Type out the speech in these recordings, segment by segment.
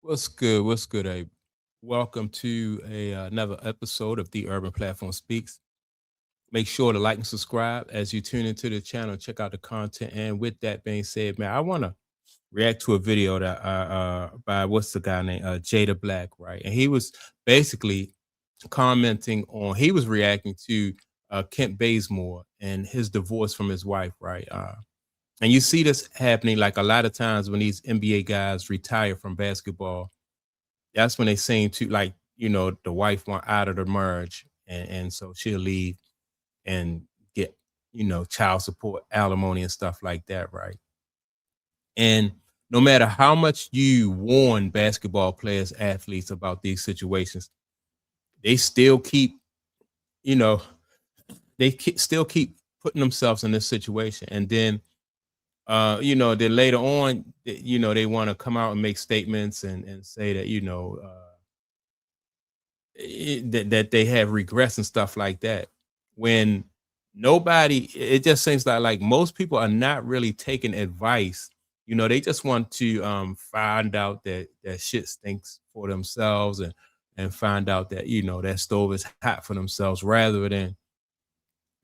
What's good? What's good, Abe? Welcome to another episode of the Urban Platform Speaks. Make sure to like and subscribe as you tune into the channel. Check out the content. And with that being said, man, I want to react to a video that by what's the guy named Jada Black, right? And he was basically commenting on. He was reacting to Kent Bazemore and his divorce from his wife, right? And you see this happening like a lot of times when these NBA guys retire from basketball. That's when they seem to like, the wife want out of the marriage, and so she'll leave and get, child support, alimony, and stuff like that, right? And no matter how much you warn basketball players, athletes about these situations, they still keep, you know, still keep putting themselves in this situation. And then, then later on, they want to come out and make statements and say that, that they have regrets and stuff like that. When nobody, it just seems like most people are not really taking advice. They just want to find out that shit stinks for themselves, and find out that that stove is hot for themselves, rather than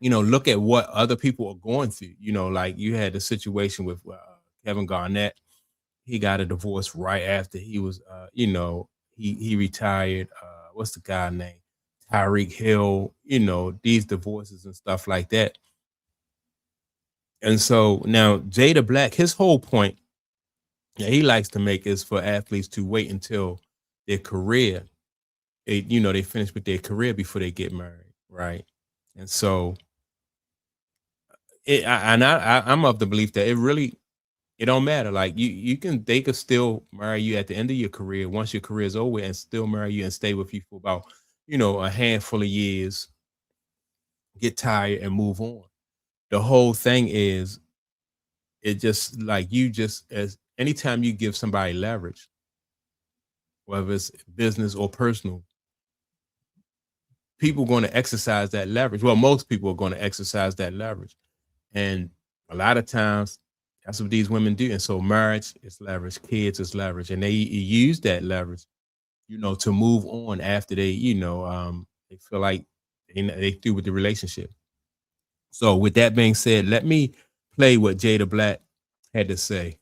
look at what other people are going through. Like you had the situation with Kevin Garnett. He got a divorce right after he was he retired. What's the guy name? Tyreek Hill, these divorces and stuff like that. And so now Jada Black, his whole point that he likes to make is for athletes to wait until their career, they finish with their career before they get married, right? And so I'm of the belief that it don't matter. Like they could still marry you at the end of your career once your career is over, and still marry you and stay with you for about, a handful of years, get tired and move on. The whole thing is, it just like you just as anytime you give somebody leverage, whether it's business or personal, people are going to exercise that leverage. Well, most people are going to exercise that leverage. And a lot of times that's what these women do. And so marriage is leverage, kids is leverage, and they use that leverage, to move on after they feel like they through with the relationship. So with that being said, let me play what Jada Black had to say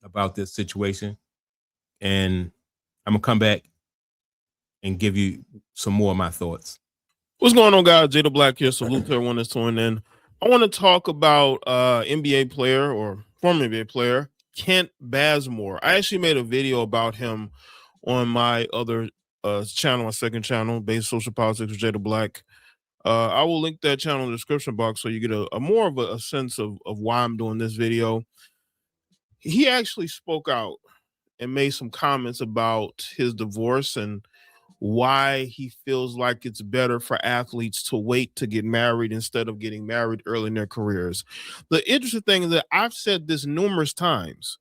about this situation, and I'm gonna come back and give you some more of my thoughts. What's going on, guys? Jada Black here. Salute to everyone that's tuning in. I want to talk about NBA player or former NBA player Kent Bazemore. I actually made a video about him on my other channel, my second channel, Basic Social Politics with Jada Black. I will link that channel in the description box so you get a more of a sense of why I'm doing this video. He actually spoke out and made some comments about his divorce and why he feels like it's better for athletes to wait to get married instead of getting married early in their careers. The interesting thing is that I've said this numerous times.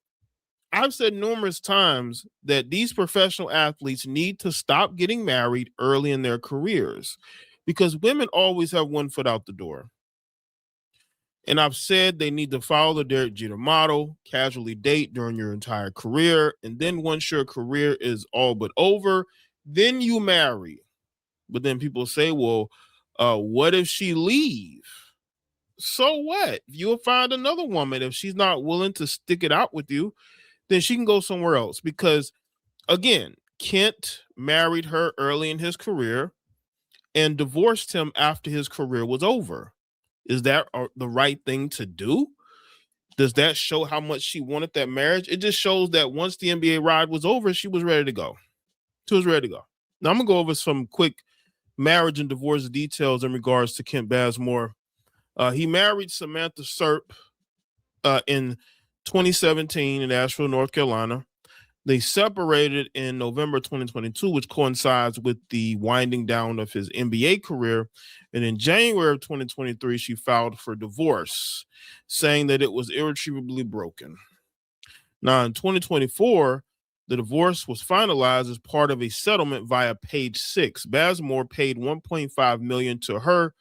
I've said numerous times that these professional athletes need to stop getting married early in their careers because women always have one foot out the door. And I've said they need to follow the Derek Jeter model, casually date during your entire career. And then once your career is all but over, then you marry. But then people say, well, what if she leave? So what? You'll find another woman. If she's not willing to stick it out with you, then she can go somewhere else. Because again, Kent married her early in his career and divorced him after his career was over. Is that the right thing to do? Does that show how much she wanted that marriage? It just shows that once the NBA ride was over, she was ready to go. She was ready to go. Now I'm gonna go over some quick marriage and divorce details in regards to Kent Bazemore. He married Samantha Serp in 2017 in Asheville, North Carolina. They separated in November 2022, which coincides with the winding down of his NBA career. And in January of 2023, she filed for divorce, saying that it was irretrievably broken. Now, in 2024, the divorce was finalized as part of a settlement via Page Six. Bazemore paid $1.5 million to her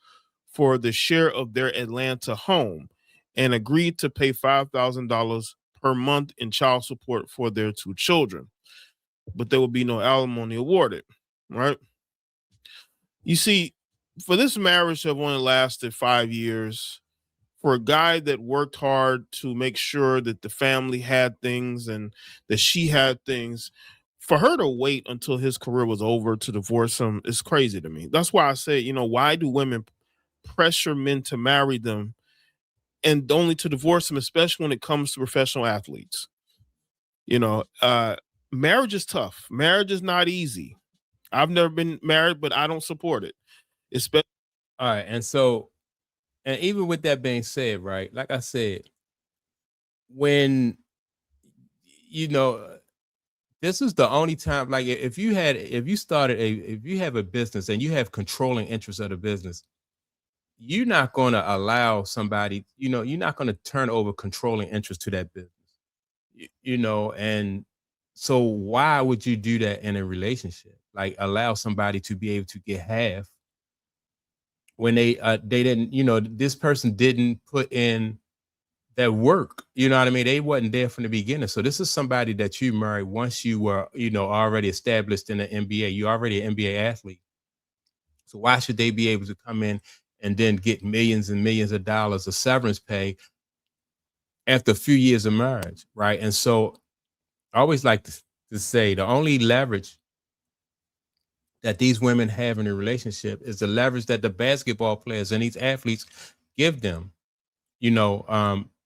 for the share of their Atlanta home and agreed to pay $5,000 per month in child support for their two children. but there would be no alimony awarded, right? You see, for this marriage to have only lasted 5 years, for a guy that worked hard to make sure that the family had things and that she had things, for her to wait until his career was over to divorce him is crazy to me. That's why I say, why do women pressure men to marry them and only to divorce them, especially when it comes to professional athletes? You know, uh, Marriage is tough. Marriage is not easy. I've never been married, but I don't support it. Especially All right. And so, and even with that being said, right, like I said, when you know this is the only time, like if you have a business and you have controlling interest of the business, you're not going to allow somebody, you're not going to turn over controlling interest to that business. And so why would you do that in a relationship? Like allow somebody to be able to get half when they didn't, this person didn't put in that work. You know what I mean? They wasn't there from the beginning. So this is somebody that you married once you were, already established in the NBA. You're already an NBA athlete. So why should they be able to come in and then get millions and millions of dollars of severance pay after a few years of marriage, right? And so I always like to say the only leverage that these women have in a relationship is the leverage that the basketball players and these athletes give them.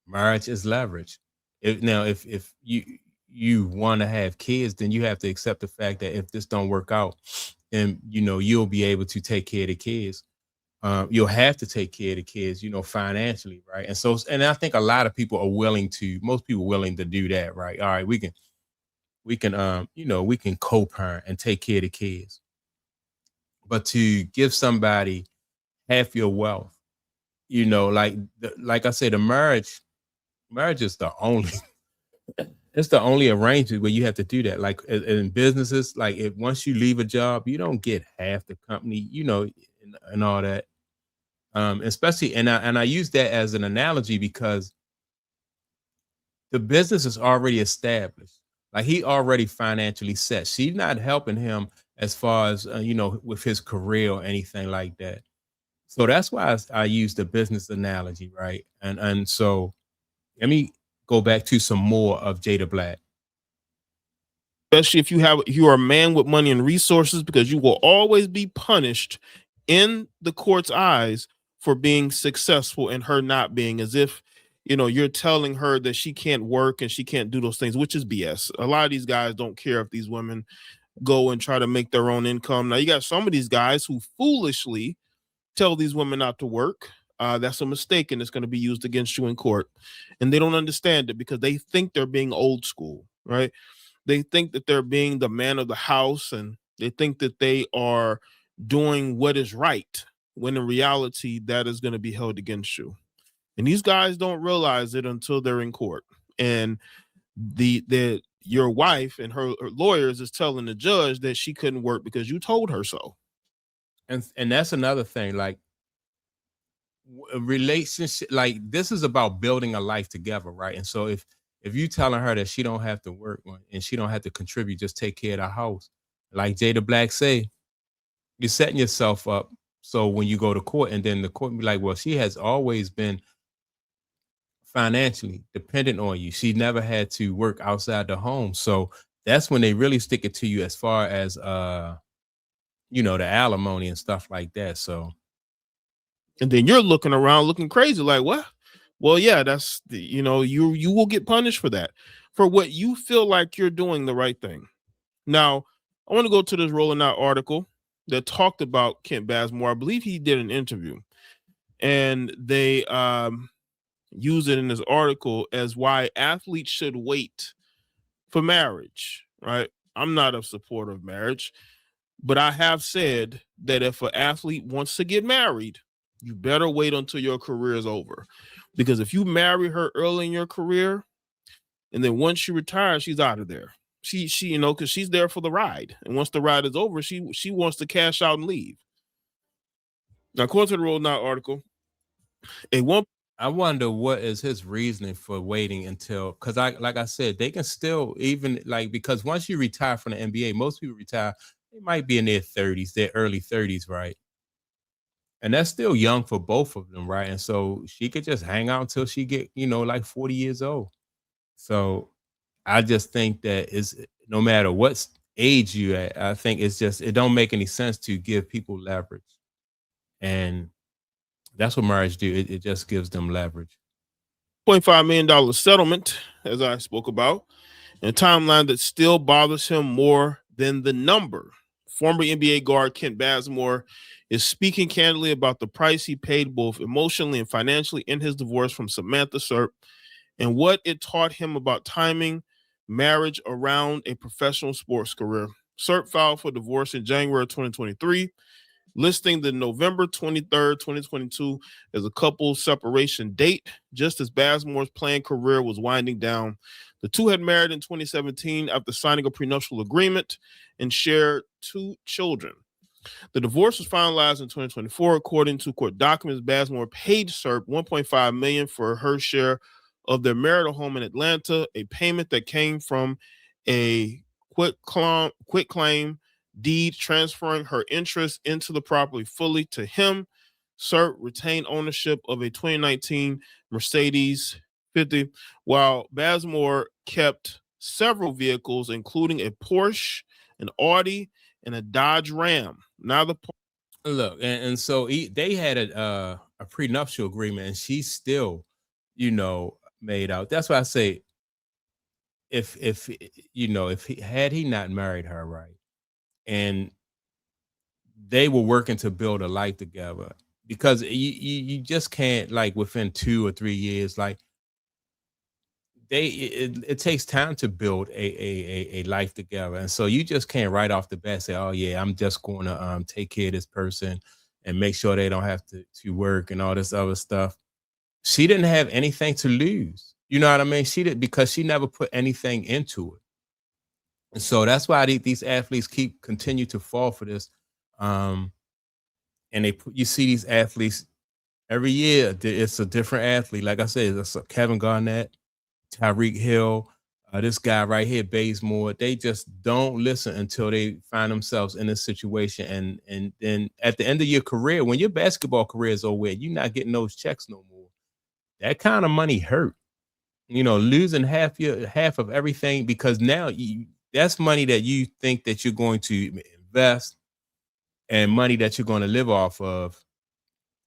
Marriage is leverage. If you want to have kids, then you have to accept the fact that if this don't work out, then you'll be able to take care of the kids. You'll have to take care of the kids, financially, right? And so, and I think a lot of people are most people willing to do that, right? All right, we can co-parent and take care of the kids, but to give somebody half your wealth, like I said, the marriage is the only it's the only arrangement where you have to do that. Like in businesses, like if once you leave a job, you don't get half the company, and all that. Especially, and I use that as an analogy because the business is already established. Like he already financially set. She's not helping him as far as with his career or anything like that. So that's why I use the business analogy, right? And so let me go back to some more of Jada Black. if you are a man with money and resources, because you will always be punished in the court's eyes for being successful and her not being, as if you're telling her that she can't work and she can't do those things, which is BS. A lot of these guys don't care if these women go and try to make their own income. Now you got some of these guys who foolishly tell these women not to work. That's a mistake and it's going to be used against you in court, and they don't understand it because they think they're being old school, right? They think that they're being the man of the house, and they think that they are doing what is right, when in reality that is going to be held against you. And these guys don't realize it until they're in court, and the your wife and her lawyers is telling the judge that she couldn't work because you told her so. And that's another thing. Like a relationship, like this is about building a life together, right? And so if you telling her that she don't have to work and she don't have to contribute, just take care of the house, like Jada Black say, you're setting yourself up. So when you go to court, and then the court be like, well, she has always been financially dependent on you. She never had to work outside the home. So that's when they really stick it to you as far as the alimony and stuff like that. So And then you're looking around looking crazy like, what? Well, yeah, that's you will get punished for that, for what you feel like you're doing the right thing. Now I want to go to this Rolling Out article that talked about Kent Bazemore. I believe he did an interview, and they use it in this article as why athletes should wait for marriage, right? I'm not a supporter of marriage, but I have said that if an athlete wants to get married, you better wait until your career is over. Because if you marry her early in your career, and then once she retires, she's out of there. She because she's there for the ride. And once the ride is over, she wants to cash out and leave. Now, according to the Roll Now article, a one I wonder what is his reasoning for waiting until, because like I said, they can still, even like, because once you retire from the NBA, most people retire, they might be in their 30s, their early 30s, right? And that's still young for both of them, right? And so she could just hang out until she get, like 40 years old. So I just think that is, no matter what age you at, I think it's just, it don't make any sense to give people leverage. And that's what marriage do. It just gives them leverage. $0.5 million settlement, as I spoke about, and a timeline that still bothers him more than the number. Former NBA guard Kent Bazemore is speaking candidly about the price he paid both emotionally and financially in his divorce from Samantha Serp and what it taught him about timing marriage around a professional sports career. Serp filed for divorce in January 2023, listing the November 23rd, 2022 as a couple separation date, just as Bazemore's playing career was winding down. The two had married in 2017 after signing a prenuptial agreement and shared 2 children. The divorce was finalized in 2024. According to court documents, Bazemore paid Serp $1.5 million for her share of their marital home in Atlanta, a payment that came from a quitclaim deed transferring her interest into the property fully to him. Serp retained ownership of a 2019 Mercedes 50, while Bazemore kept several vehicles, including a Porsche, an Audi, and a Dodge Ram. Now the Look, and so they had a prenuptial agreement, and she still, made out. That's why I say, if if he not married her, right, and they were working to build a life together, because you just can't, like, within 2 or 3 years, like, it takes time to build a life together. And so you just can't right off the bat say, oh yeah, I'm just going to take care of this person and make sure they don't have to work and all this other stuff. She didn't have anything to lose, you know what I mean? She did, because she never put anything into it. And so that's why these athletes continue to fall for this. um and you see these athletes every year. It's a different athlete. Like I said, it's a Kevin Garnett, Tyreek Hill, this guy right here, Bazemore. They just don't listen until they find themselves in this situation. And then at the end of your career, when your basketball career is over, you're not getting those checks no more. That kind of money hurt. Losing half of everything, because now that's money that you think that you're going to invest, and money that you're going to live off of.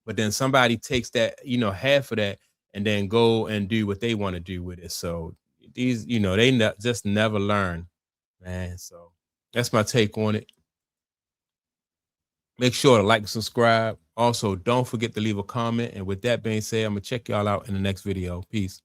But then somebody takes that, half of that, and then go and do what they want to do with it. So these, they just never learn, man. So that's my take on it. Make sure to like and subscribe. Also, don't forget to leave a comment. And with that being said, I'm gonna check y'all out in the next video. Peace.